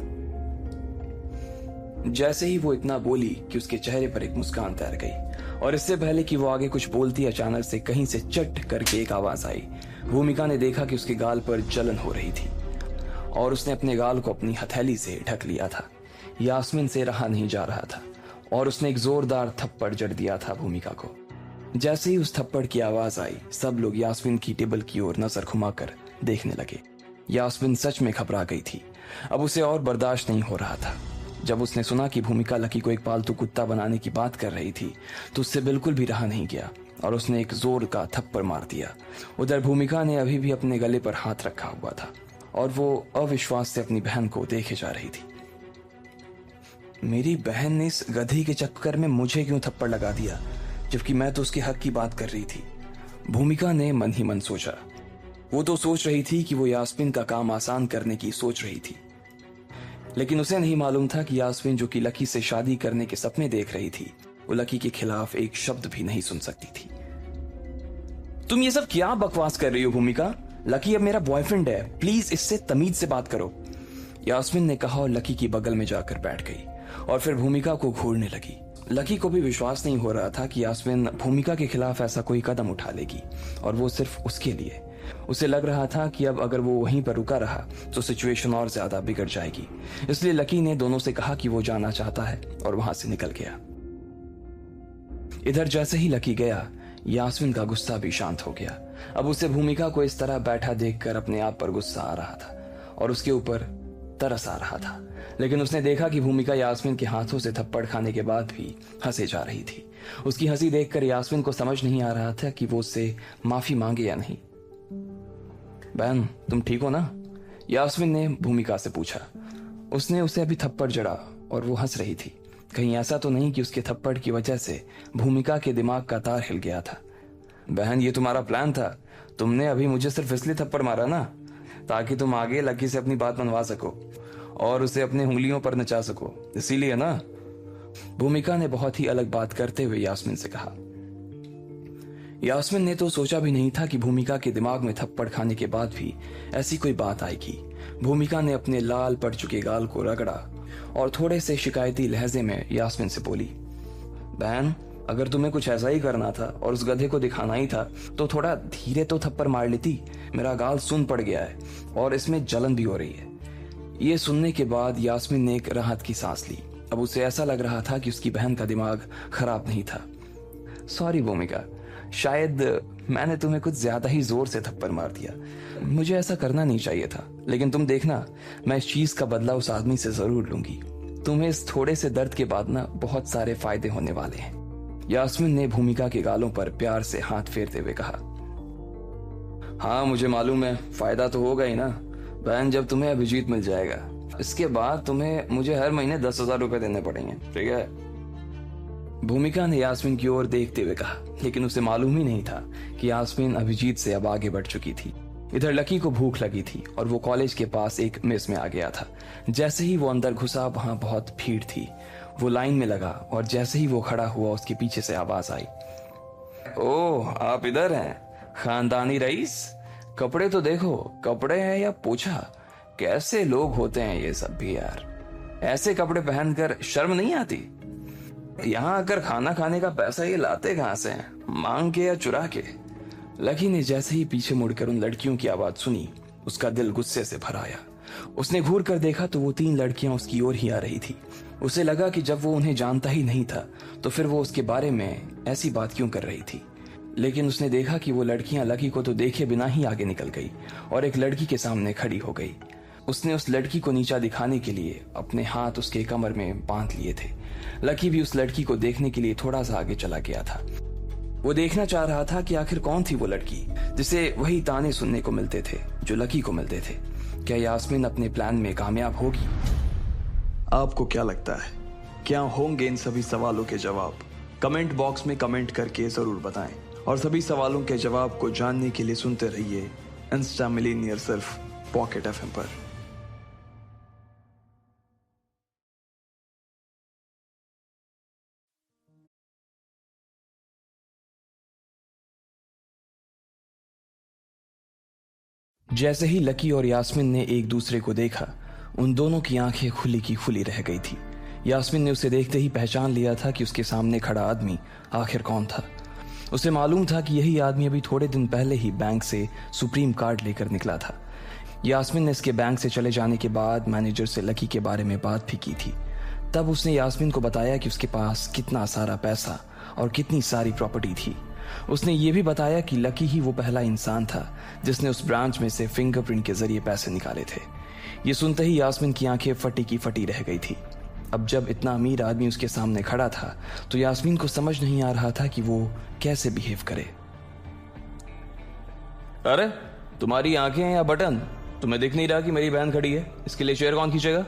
जैसे ही वो इतना बोली कि उसके चेहरे पर एक मुस्कान तैर गई, और इससे पहले कि वो आगे कुछ बोलती अचानक से कहीं से चट करके एक आवाज आई। भूमिका ने देखा कि उसके गाल पर जलन हो रही थी और उसने अपने गाल को अपनी हथेली से ढक लिया था। यास्मीन से रहा नहीं जा रहा था और उसने एक जोरदार थप्पड़ जड़ दिया था भूमिका को। जैसे ही उस थप्पड़ की आवाज आई, सब लोग यास्मीन की टेबल की ओर नजर घुमाकर देखने लगे। यास्मीन सच में घबरा गई थी, अब उसे और बर्दाश्त नहीं हो रहा था। जब उसने सुना कि भूमिका लकी को एक पालतू कुत्ता बनाने की बात कर रही थी तो उससे बिल्कुल भी रहा नहीं गया और उसने एक जोर का थप्पड़ मार दिया। उधर भूमिका ने अभी भी अपने गले पर हाथ रखा हुआ था और वो अविश्वास से अपनी बहन को देखे जा रही थी। मेरी बहन ने इस गधी के चक्कर में मुझे क्यों थप्पड़ लगा दिया, जबकि मैं तो उसके हक की बात कर रही थी, भूमिका ने मन ही मन सोचा। वो तो सोच रही थी कि वो यास्मीन का काम आसान करने की सोच रही थी, लेकिन उसे नहीं मालूम था कि यास्मीन जो कि लकी से शादी करने के सपने देख रही थी, वो लकी के खिलाफ एक शब्द भी नहीं सुन सकती थी। तुम ये सब क्या बकवास कर रही हो भूमिका? लकी अब मेरा बॉयफ्रेंड है, प्लीज इससे तमीज से बात करो, यास्मीन ने कहा और लकी की बगल में जाकर बैठ गई और फिर भूमिका को घूरने लगी। लकी को भी विश्वास नहीं हो रहा था कि यास्मीन भूमिका के खिलाफ ऐसा कोई कदम उठा लेगी, और वो सिर्फ उसके लिए। उसे लग रहा था कि अब अगर वो वहीं पर रुका रहा तो सिचुएशन और ज्यादा बिगड़ जाएगी, इसलिए लकी ने दोनों से कहा कि वो जाना चाहता है और वहां से निकल गया। इधर जैसे ही लकी गया, यास्मीन का गुस्सा भी शांत हो गया। अब उसे भूमिका को इस तरह बैठा देखकर अपने आप पर गुस्सा आ रहा था और उसके ऊपर तरस आ रहा था, लेकिन उसने देखा कि भूमिका यास्मीन के हाथों से थप्पड़ खाने के बाद भी हंसे जा रही थी। उसकी हंसी देखकर यास्मीन को समझ नहीं आ रहा था कि वो उससे माफी मांगे या नहीं। बहन, तुम ठीक हो ना? यास्मीन ने भूमिका से पूछा। उसने उसे अभी थप्पड़ जड़ा और वो हंस रही थी। कहीं ऐसा तो नहीं कि उसके थप्पड़ की वजह से भूमिका के दिमाग का तार हिल गया था। बहन, ये तुम्हारा प्लान था? तुमने अभी मुझे सिर्फ इसलिए थप्पड़ मारा ना ताकि तुम आगे लकी से अपनी बात मनवा सको और उसे अपनी उंगलियों पर नचा सको, इसीलिए ना? भूमिका ने बहुत ही अलग बात करते हुए यास्मीन से कहा। यास्मीन ने तो सोचा भी नहीं था कि भूमिका के दिमाग में थप्पड़ खाने के बाद भी ऐसी कोई बात आएगी। भूमिका ने अपने लाल पड़ चुके गाल को रगड़ा और थोड़े से शिकायती लहजे में यास्मीन से बोली, बहन, अगर तुम्हें कुछ ऐसा ही करना था और उस गधे को दिखाना ही था तो थोड़ा धीरे तो थप्पड़ मार लेती। मेरा गाल सुन पड़ गया है और इसमें जलन भी हो रही है। ये सुनने के बाद यास्मीन ने एक राहत की सांस ली। अब उसे ऐसा लग रहा था कि उसकी बहन का दिमाग खराब नहीं था। सॉरी भूमिका, शायद मैंने तुम्हें कुछ ज्यादा ही जोर से थप्पड़ मार दिया। मुझे ऐसा करना नहीं चाहिए था, लेकिन तुम देखना, मैं इस चीज का बदला उस आदमी से जरूर लूंगी। तुम्हें इस थोड़े से दर्द के बाद ना बहुत सारे फायदे होने वाले हैं। यास्मीन ने भूमिका के गालों पर प्यार से हाथ फेरते हुए कहा। हाँ, मुझे मालूम है, फायदा तो होगा ही ना बहन। जब तुम्हें अभिजीत मिल जाएगा, इसके बाद तुम्हें मुझे हर महीने 10,000 रुपए देने पड़ेंगे, ठीक है? भूमिका ने यास्मीन की ओर देखते हुए कहा, लेकिन उसे मालूम ही नहीं था कि यास्मीन अभिजीत से अब आगे बढ़ चुकी थी। इधर लकी को भूख लगी थी और वो कॉलेज के पास एक मेस में आ गया था। जैसे ही वो अंदर घुसा, वहां बहुत भीड़ थी। वो लाइन में लगा और जैसे ही वो खड़ा हुआ, उसके पीछे से आवाज आई, ओह, आप इधर हैं? खानदानी रईस, कपड़े तो देखो, कपड़े हैं या पोछा? कैसे लोग होते हैं ये सब भी यार, ऐसे कपड़े पहनकर शर्म नहीं आती? यहाँ आकर खाना खाने का पैसा ये लाते कहां से हैं, मांग के या चुरा के? लकी ने जैसे ही पीछे मुड़कर उन लड़कियों की आवाज सुनी, उसका दिल गुस्से से भर आया। उसने घूर कर देखा तो वो 3 लड़कियां उसकी ओर ही आ रही थी। उसे लगा कि जब वो उन्हें जानता ही नहीं था तो फिर वो उसके बारे में ऐसी बात क्यों कर रही थी। लेकिन उसने देखा कि वो लड़कियां लकी को तो देखे बिना ही आगे निकल गई और एक लड़की के सामने खड़ी हो गई। उसने उस लड़की को नीचा दिखाने के लिए अपने हाथ उसके कमर में बांध लिए थे। लकी भी उस लड़की को देखने के लिए थोड़ा सा आगे चला गया था। वो देखना चाह रहा था कि आखिर कौन थी वो लड़की जिसे वही ताने सुनने को मिलते थे जो लकी को मिलते थे। क्या यास्मीन अपने प्लान में कामयाब होगी? आपको क्या लगता है, क्या होंगे इन सभी सवालों के जवाब? कमेंट बॉक्स में कमेंट करके जरूर बताएं और सभी सवालों के जवाब को जानने के लिए सुनते रहिए इंस्टा मिलीनियर सिर्फ पॉकेट एफएम पर। जैसे ही लकी और यास्मीन ने एक दूसरे को देखा, उन दोनों की आंखें खुली की खुली रह गई थी। यास्मीन ने उसे देखते ही पहचान लिया था कि उसके सामने खड़ा आदमी आखिर कौन था। उसे मालूम था कि यही आदमी अभी थोड़े दिन पहले ही बैंक से सुप्रीम कार्ड लेकर निकला था। यास्मीन ने इसके बैंक से चले जाने के बाद मैनेजर से लकी के बारे में बात भी की थी। तब उसने यास्मीन को बताया कि उसके पास कितना सारा पैसा और कितनी सारी प्रॉपर्टी थी। उसने ये भी बताया कि लकी ही वो पहला इंसान था जिसने उस ब्रांच में से फिंगरप्रिंट के जरिए पैसे निकाले थे। ये सुनते ही यास्मीन की आंखें फटी की फटी रह गई थी। अब जब इतना अमीर आदमी उसके सामने खड़ा था तो यास्मीन को समझ नहीं आ रहा था कि वो कैसे बिहेव करे। अरे तुम्हारी आंखें हैं या बटन? तुम्हें दिख नहीं रहा कि मेरी बहन खड़ी है? इसके लिए चेयर कौन खींचेगा?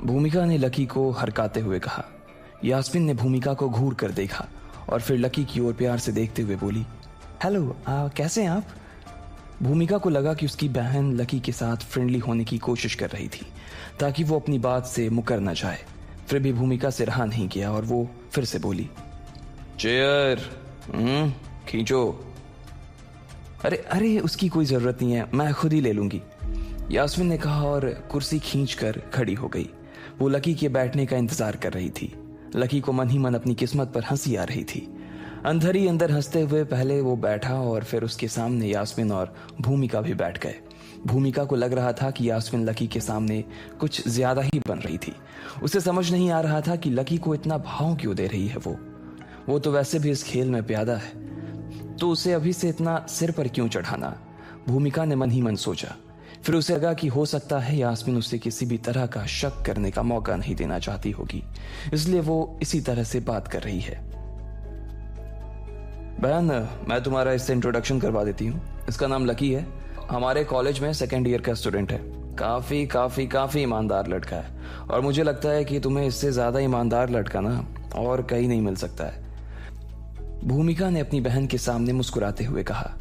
भूमिका ने लकी को हरकाते हुए कहा। यास्मीन ने भूमिका को घूर कर देखा और फिर लकी की ओर प्यार से देखते हुए बोली, हेलो, कैसे हैं आप? भूमिका को लगा कि उसकी बहन लकी के साथ फ्रेंडली होने की कोशिश कर रही थी ताकि वो अपनी बात से मुकर न जाए। फिर भी भूमिका से रहा नहीं गया और वो फिर से बोली, चेयर खींचो। अरे अरे उसकी कोई जरूरत नहीं है, मैं खुद ही ले लूंगी, यास्मीन ने कहा और कुर्सी खींचकर खड़ी हो गई। वो लकी के बैठने का इंतजार कर रही थी। लकी को मन ही मन अपनी किस्मत पर हंसी आ रही थी। अंदर ही अंदर हंसते हुए पहले वो बैठा और फिर उसके सामने यास्मीन और भूमिका भी बैठ गए। भूमिका को लग रहा था कि यास्मीन लकी के सामने कुछ ज्यादा ही बन रही थी। उसे समझ नहीं आ रहा था कि लकी को इतना भाव क्यों दे रही है। वो तो वैसे भी इस खेल में प्यादा है, तो उसे अभी से इतना सिर पर क्यों चढ़ाना? भूमिका ने मन ही मन सोचा। फिर उसे लगा कि हो सकता है यास्मीन उसे किसी भी तरह का शक करने का मौका नहीं देना चाहती होगी, इसलिए वो इसी तरह से बात कर रही है। बहन, मैं तुम्हारा इससे इंट्रोडक्शन करवा देती हूँ। इसका नाम लकी है, हमारे कॉलेज में सेकेंड ईयर का स्टूडेंट है। काफी काफी काफी ईमानदार लड़का है और मुझे लगता है कि तुम्हें इससे ज्यादा ईमानदार लड़का ना और कहीं नहीं मिल सकता है। भूमिका ने अपनी बहन के सामने मुस्कुराते हुए कहा।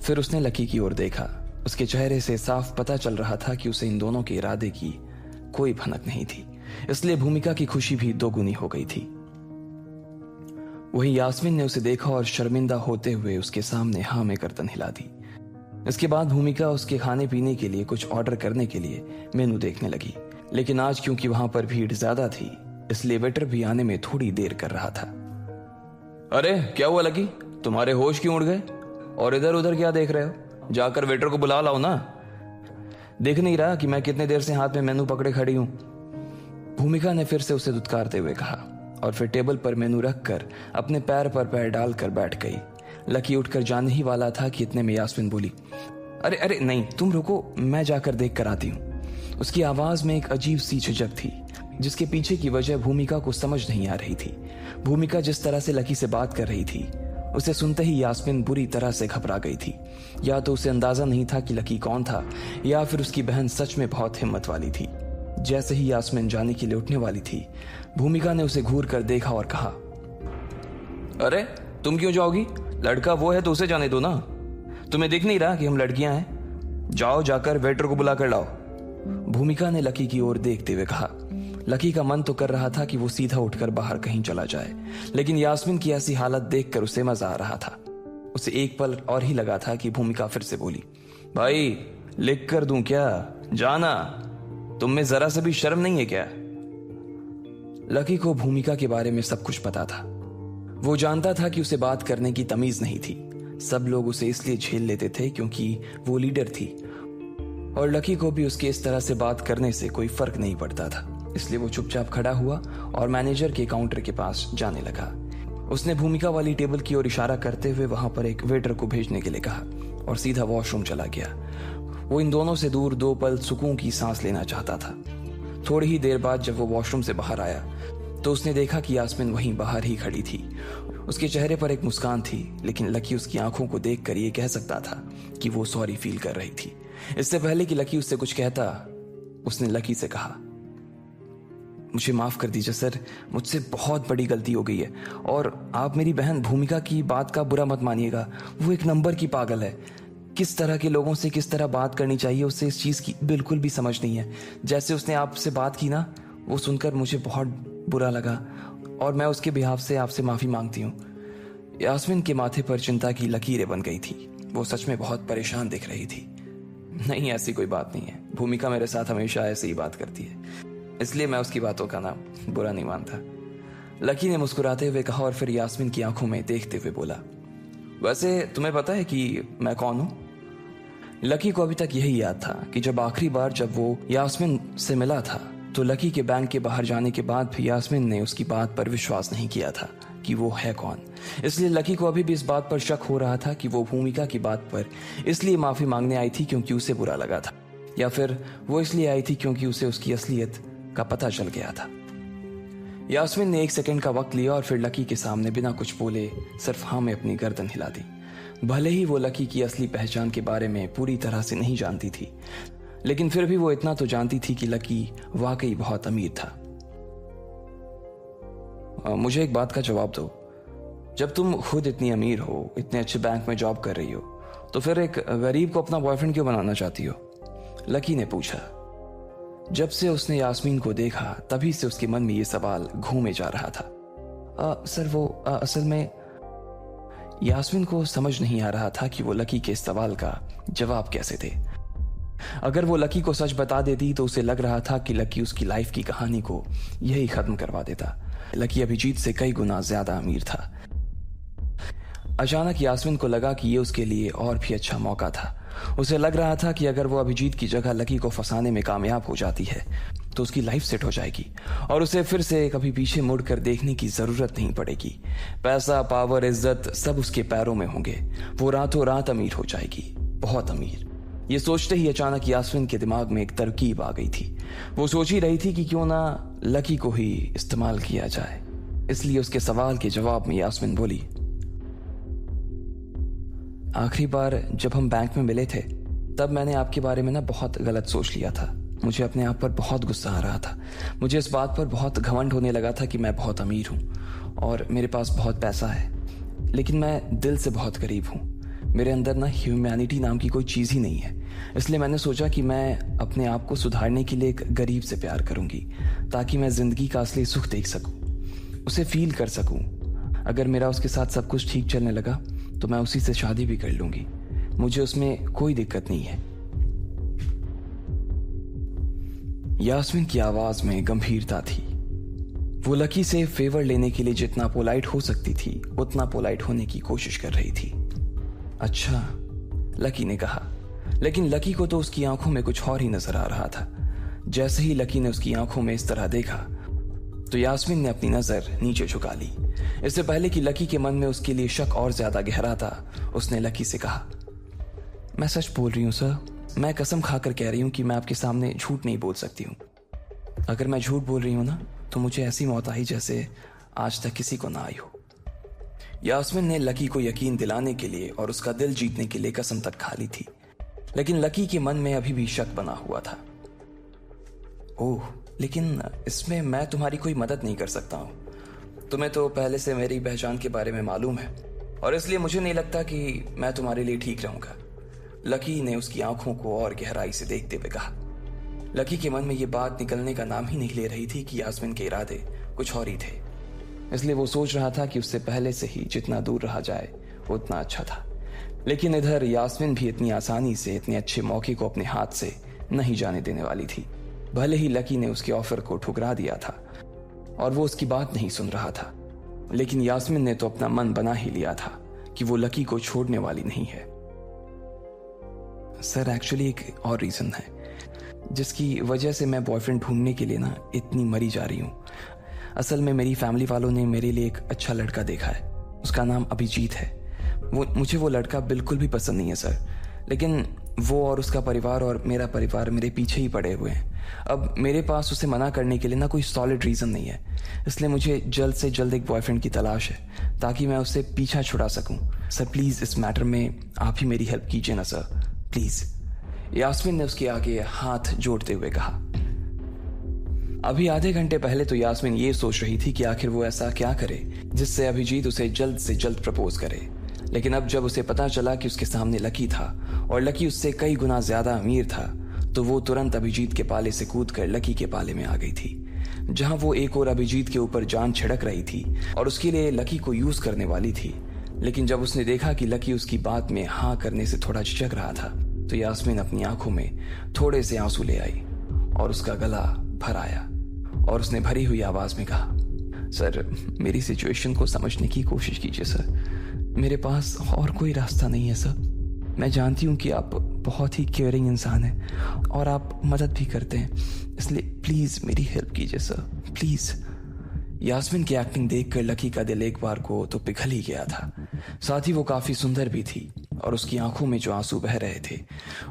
फिर उसने लकी की ओर देखा। उसके चेहरे से साफ पता चल रहा था कि उसे इन दोनों के इरादे की कोई भनक नहीं थी, इसलिए भूमिका की खुशी भी दोगुनी हो गई थी। वहीं यास्मीन ने उसे देखा और शर्मिंदा होते हुए उसके सामने हाँ में गर्दन हिला दी। इसके बाद भूमिका उसके खाने पीने के लिए कुछ ऑर्डर करने के लिए मेनू देखने लगी, लेकिन आज क्योंकि वहां पर भीड़ ज्यादा थी इसलिए वेटर भी आने में थोड़ी देर कर रहा था। अरे क्या हुआ लकी, तुम्हारे होश क्यों उड़ गए और इधर उधर क्या देख रहे हो? जाकर वेटर को बुला लाओ ना। देख नहीं रहा कि मैं कितने देर से हाथ में मेनू पकड़े खड़ी हूं? भूमिका ने फिर से उसे दुत्कारते हुए कहा और फिर टेबल पर मेनू रखकर अपने पैर पर पैर डालकर बैठ गई। लकी उठकर जाने ही वाला था कि इतने में यास्मीन बोली, अरे अरे नहीं, तुम रुको, मैं जाकर देख कर आती हूँ। उसकी आवाज में एक अजीब सी झिझक थी जिसके पीछे की वजह भूमिका को समझ नहीं आ रही थी। भूमिका जिस तरह से लकी से बात कर रही थी उसे सुनते ही यास्मीन बुरी तरह से घबरा गई थी। या तो उसे अंदाजा नहीं था कि लकी कौन था या फिर उसकी बहन सच में बहुत हिम्मत वाली थी। जैसे ही यास्मीन जाने के लिए उठने वाली थी, भूमिका ने उसे घूर कर देखा और कहा, अरे तुम क्यों जाओगी? लड़का वो है तो उसे जाने दो ना। तुम्हें दिख नहीं रहा कि हम लड़कियां हैं? जाओ, जाकर वेटर को बुला कर लाओ। भूमिका ने लकी की ओर देखते हुए कहा। लकी का मन तो कर रहा था कि वो सीधा उठकर बाहर कहीं चला जाए, लेकिन यास्मीन की ऐसी हालत देखकर उसे मजा आ रहा था। उसे एक पल और ही लगा था कि भूमिका फिर से बोली, भाई लिख कर दूं क्या? जाना। तुम में जरा से भी शर्म नहीं है क्या? लकी को भूमिका के बारे में सब कुछ पता था। वो जानता था कि उसे बात करने की तमीज नहीं थी। सब लोग उसे इसलिए झेल लेते थे क्योंकि वो लीडर थी और लकी को भी उसके इस तरह से बात करने से कोई फर्क नहीं पड़ता था। इसलिए वो चुपचाप खड़ा हुआ और मैनेजर के काउंटर के पास जाने लगा। उसने भूमिका वाली टेबल की ओर इशारा करते हुए वहां पर एक वेटर को भेजने के लिए कहा और सीधा वॉशरूम चला गया। वो इन दोनों से दूर 2 पल सुकून की सांस लेना चाहता था। थोड़ी ही देर बाद जब वो वॉशरूम से बाहर आया तो उसने देखा कि यास्मीन वहीं बाहर ही खड़ी थी। उसके चेहरे पर एक मुस्कान थी, लेकिन लकी उसकी आंखों को देखकर ये कह सकता था कि वो सॉरी फील कर रही थी। इससे पहले कि लकी उससे कुछ कहता, उसने लकी से कहा, मुझे माफ कर दीजिए सर, मुझसे बहुत बड़ी गलती हो गई है और आप मेरी बहन भूमिका की बात का बुरा मत मानिएगा। वो एक नंबर की पागल है। किस तरह के लोगों से किस तरह बात करनी चाहिए उसे इस चीज़ की बिल्कुल भी समझ नहीं है। जैसे उसने आपसे बात की ना, वो सुनकर मुझे बहुत बुरा लगा और मैं उसके बिहाफ से आपसे माफ़ी मांगती हूँ। यास्मीन के माथे पर चिंता की लकीरें बन गई थी। वो सच में बहुत परेशान दिख रही थी। नहीं, ऐसी कोई बात नहीं है। भूमिका मेरे साथ हमेशा ऐसे ही बात करती है, इसलिए मैं उसकी बातों का नाम बुरा नहीं मानता। लकी ने मुस्कुराते हुए कहा और फिर यास्मीन की आंखों में देखते हुए बोला, वैसे तुम्हें पता है कि मैं कौन हूं? लकी को अभी तक यही याद था कि जब आखिरी बार जब वो यास्मीन से मिला था तो लकी के बैंक के बाहर जाने के बाद भी यास्मीन ने उसकी बात पर विश्वास नहीं किया था कि वो है कौन। इसलिए लकी को अभी भी इस बात पर शक हो रहा था कि वो भूमिका की बात पर इसलिए माफी मांगने आई थी क्योंकि उसे बुरा लगा था, या फिर वो इसलिए आई थी क्योंकि उसे उसकी असलियत का पता चल गया था। यास्मीन ने 1 सेकंड का वक्त लिया और फिर लकी के सामने बिना कुछ बोले सिर्फ हाँ में अपनी गर्दन हिला दी। भले ही वो लकी की असली पहचान के बारे में पूरी तरह से नहीं जानती थी, लेकिन फिर भी वो इतना तो जानती थी कि लकी वाकई बहुत अमीर था। मुझे एक बात का जवाब दो, जब तुम खुद इतनी अमीर हो, इतने अच्छे बैंक में जॉब कर रही हो, तो फिर एक गरीब को अपना बॉयफ्रेंड क्यों बनाना चाहती हो? लकी ने पूछा। जब से उसने यास्मीन को देखा तभी से उसके मन में ये सवाल घूमे जा रहा था। सर वो असल में यास्मीन को समझ नहीं आ रहा था कि वो लकी के इस सवाल का जवाब कैसे दे। अगर वो लकी को सच बता देती तो उसे लग रहा था कि लकी उसकी लाइफ की कहानी को यही खत्म करवा देता। लकी अभिजीत से कई गुना ज्यादा अमीर था। अचानक यास्मीन को लगा कि ये उसके लिए और भी अच्छा मौका था। उसे लग रहा था कि अगर वो अभिजीत की जगह लकी को फंसाने में कामयाब हो जाती है तो उसकी लाइफ सेट हो जाएगी और उसे फिर से कभी पीछे मुड़कर देखने की जरूरत नहीं पड़ेगी। पैसा, पावर, इज्जत सब उसके पैरों में होंगे। वो रातों रात अमीर हो जाएगी, बहुत अमीर। ये सोचते ही अचानक यास्मीन के दिमाग में एक तरकीब आ गई थी। वो सोच ही रही थी कि क्यों ना लकी को ही इस्तेमाल किया जाए। इसलिए उसके सवाल के जवाब में यास्मीन बोली, आखिरी बार जब हम बैंक में मिले थे तब मैंने आपके बारे में ना बहुत गलत सोच लिया था। मुझे अपने आप पर बहुत गुस्सा आ रहा था। मुझे इस बात पर बहुत घमंड होने लगा था कि मैं बहुत अमीर हूँ और मेरे पास बहुत पैसा है, लेकिन मैं दिल से बहुत गरीब हूँ। मेरे अंदर ना ह्यूमैनिटी नाम की कोई चीज़ ही नहीं है। इसलिए मैंने सोचा कि मैं अपने आप को सुधारने के लिए एक गरीब से प्यार करूँगी ताकि मैं ज़िंदगी का असली सुख देख सकूँ, उसे फील कर सकूँ। अगर मेरा उसके साथ सब कुछ ठीक चलने लगा तो मैं उसी से शादी भी कर लूंगी। मुझे उसमें कोई दिक्कत नहीं है। यास्मीन की आवाज में गंभीरता थी। वो लकी से फेवर लेने के लिए जितना पोलाइट हो सकती थी उतना पोलाइट होने की कोशिश कर रही थी। अच्छा, लकी ने कहा, लेकिन लकी को तो उसकी आंखों में कुछ और ही नजर आ रहा था। जैसे ही लकी ने उसकी आंखों में इस तरह देखा तो यास्मीन ने अपनी नजर नीचे झुका ली। इससे पहले कि लकी के मन में उसके लिए शक और ज्यादा गहरा था, उसने लकी से कहा, मैं सच बोल रही हूँ सर। मैं कसम खाकर कह रही हूँ कि मैं आपके सामने झूठ नहीं बोल सकती हूँ। अगर मैं झूठ बोल रही हूँ ना तो मुझे ऐसी मौत आई जैसे आज तक किसी को ना आई हो। यास्मीन ने लकी को यकीन दिलाने के लिए और उसका दिल जीतने के लिए कसम तक खा ली थी, लेकिन लकी के मन में अभी भी शक बना हुआ था। ओह, लेकिन इसमें मैं तुम्हारी कोई मदद नहीं कर सकता हूँ। तुम्हें तो पहले से मेरी पहचान के बारे में मालूम है और इसलिए मुझे नहीं लगता कि मैं तुम्हारे लिए ठीक रहूंगा। लकी ने उसकी आंखों को और गहराई से देखते हुए कहा। लकी के मन में ये बात निकलने का नाम ही नहीं ले रही थी कि यास्मीन के इरादे कुछ और ही थे। इसलिए वो सोच रहा था कि उससे पहले से ही जितना दूर रहा जाए उतना अच्छा था। लेकिन इधर यास्मीन भी इतनी आसानी से इतने अच्छे मौके को अपने हाथ से नहीं जाने देने वाली थी। भले ही लकी ने उसके ऑफर को ठुकरा दिया था और वो उसकी बात नहीं सुन रहा था, लेकिन यास्मीन ने तो अपना मन बना ही लिया था कि वो लकी को छोड़ने वाली नहीं है। सर, एक्चुअली एक और रीजन है जिसकी वजह से मैं बॉयफ्रेंड ढूंढने के लिए ना इतनी मरी जा रही हूँ। असल में मेरी फैमिली वालों ने मेरे लिए एक अच्छा लड़का देखा है उसका नाम अभिजीत है। मुझे वो लड़का बिल्कुल भी पसंद नहीं है सर, लेकिन वो और उसका परिवार और मेरा परिवार मेरे पीछे ही पड़े हुए हैं। अब मेरे पास उसे मना करने के लिए ना कोई सॉलिड रीज़न नहीं है, इसलिए मुझे जल्द से जल्द एक बॉयफ्रेंड की तलाश है ताकि मैं उससे पीछा छुड़ा सकूं। सर प्लीज़ इस मैटर में आप ही मेरी हेल्प कीजिए ना सर, प्लीज़। यास्मीन ने उसके आगे हाथ जोड़ते हुए कहा। अभी आधे घंटे पहले तो यास्मीन ये सोच रही थी कि आखिर वो ऐसा क्या करे जिससे अभिजीत उसे जल्द से जल्द प्रपोज करे, लेकिन अब जब उसे पता चला कि उसके सामने लकी था और लकी उससे कई गुना ज्यादा अमीर था, तो वो तुरंत अभिजीत के पाले से कूदकर लकी के पाले में आ गई थी, जहां वो एक और अभिजीत के ऊपर जान छिड़क रही थी और उसके लिए लकी को यूज करने वाली थी। लेकिन जब उसने देखा कि लकी उसकी बात में हाँ करने से थोड़ा झिझक रहा था, तो यास्मीन अपनी आंखों में थोड़े से आंसू ले आई और उसका गला भर आया और उसने भरी हुई आवाज में कहा, सर मेरी सिचुएशन को समझने की कोशिश कीजिए सर, मेरे पास और कोई रास्ता नहीं है सर। मैं जानती हूँ कि आप बहुत ही केयरिंग इंसान हैं और आप मदद भी करते हैं, इसलिए प्लीज़ मेरी हेल्प कीजिए सर, प्लीज़। यास्मीन की एक्टिंग देखकर लकी का दिल एक बार को तो पिघल ही गया था, साथ ही वो काफ़ी सुंदर भी थी और उसकी आंखों में जो आंसू बह रहे थे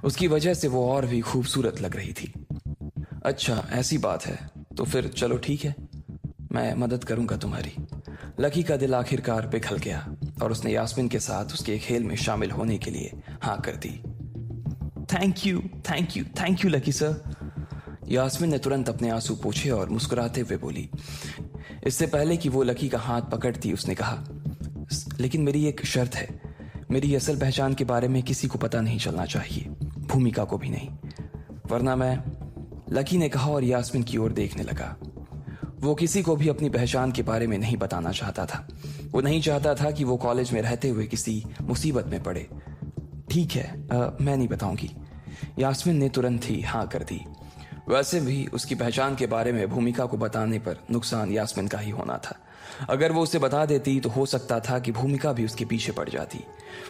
उसकी वजह से वो और भी खूबसूरत लग रही थी। अच्छा ऐसी बात है, तो फिर चलो ठीक है, मैं मदद करूंगा तुम्हारी। लकी का दिल आखिरकार पिघल गया और उसने यास्मीन के साथ उसके खेल में शामिल होने के लिए हाँ कर दी। Thank you thank you thank you Lucky sir. Yasmin ने तुरंत अपने आंसू पोंछे और मुस्कुराते हुए बोली। इससे पहले कि वो लकी का हाथ पकड़ती उसने कहा, लेकिन मेरी एक शर्त है, मेरी असल पहचान के बारे में किसी को पता नहीं चलना चाहिए, भूमिका को भी नहीं, वरना मैं। लकी ने कहा और यास्मीन की ओर देखने लगा। वो किसी को भी अपनी पहचान के बारे में नहीं बताना चाहता था। वो नहीं चाहता था कि वो कॉलेज में रहते हुए किसी मुसीबत में पड़े। ठीक है, मैं नहीं बताऊंगी। यास्मीन ने तुरंत ही हाँ कर दी। वैसे भी उसकी पहचान के बारे में भूमिका को बताने पर नुकसान यास्मीन का ही होना था। अगर वो उसे बता देती तो हो सकता था कि भूमिका भी उसके पीछे पड़ जाती।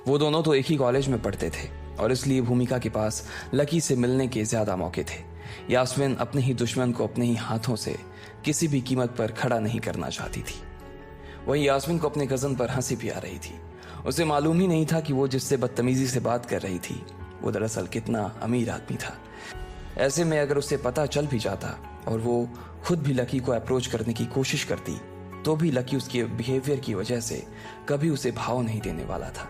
वो दोनों तो एक ही कॉलेज में पढ़ते थे और इसलिए भूमिका के पास लकी से मिलने के ज्यादा मौके थे। यास्मीन अपने ही दुश्मन को अपने ही हाथों से किसी भी कीमत पर खड़ा नहीं करना चाहती थी। वहीं यास्मीन को अपने कजन पर हंसी भी आ रही थी। उसे मालूम ही नहीं था कि वो जिससे बदतमीजी से बात कर रही थी वो दरअसल कितना अमीर आदमी था। ऐसे में अगर उसे पता चल भी जाता और वो खुद भी लकी को अप्रोच करने की कोशिश करती, तो भी लकी उसके बिहेवियर की वजह से कभी उसे भाव नहीं देने वाला था।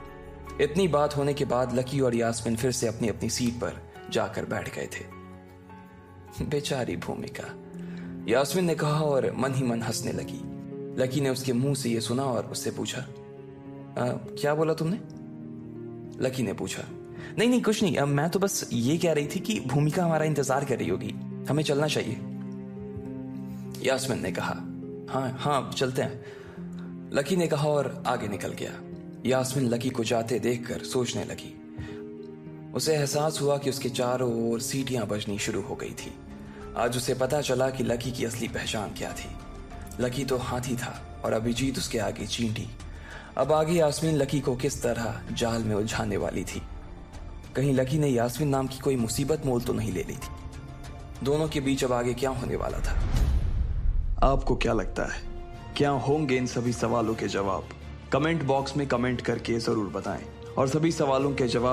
इतनी बात होने के बाद लकी और यास्मीन फिर से अपनी अपनी सीट पर जाकर बैठ गए थे। बेचारी भूमिका, यास्मीन ने कहा और मन ही मन हंसने लगी। लकी ने उसके मुंह से यह सुना और उससे पूछा, क्या बोला तुमने? लकी ने पूछा, नहीं कुछ नहीं, मैं तो बस ये कह रही थी कि भूमिका हमारा इंतजार कर रही होगी, हमें चलना चाहिए। यास्मीन ने कहा, हाँ चलते हैं। लकी ने कहा और आगे निकल गया। यास्मीन लकी को जाते देखकर सोचने लगी। उसे एहसास हुआ कि उसके चारों ओर सीटियां बजनी शुरू हो गई थी। आज उसे पता चला कि लकी की असली पहचान क्या थी। लकी तो हाथी था और अभिजीत उसके आगे चींटी। अब आगे यास्मीन लकी को किस तरह जाल में उलझाने वाली थी। कहीं लकी ने यास्मीन नाम की कोई मुसीबत मोल तो नहीं ले ली थी। दोनों के बीच अब आगे क्या होने वाला था? आपको क्या लगता है, क्या होंगे इन सभी सवालों के जवाब? कमेंट बॉक्स में कमेंट करके जरूर बताएं और सभी सवालों के जवाब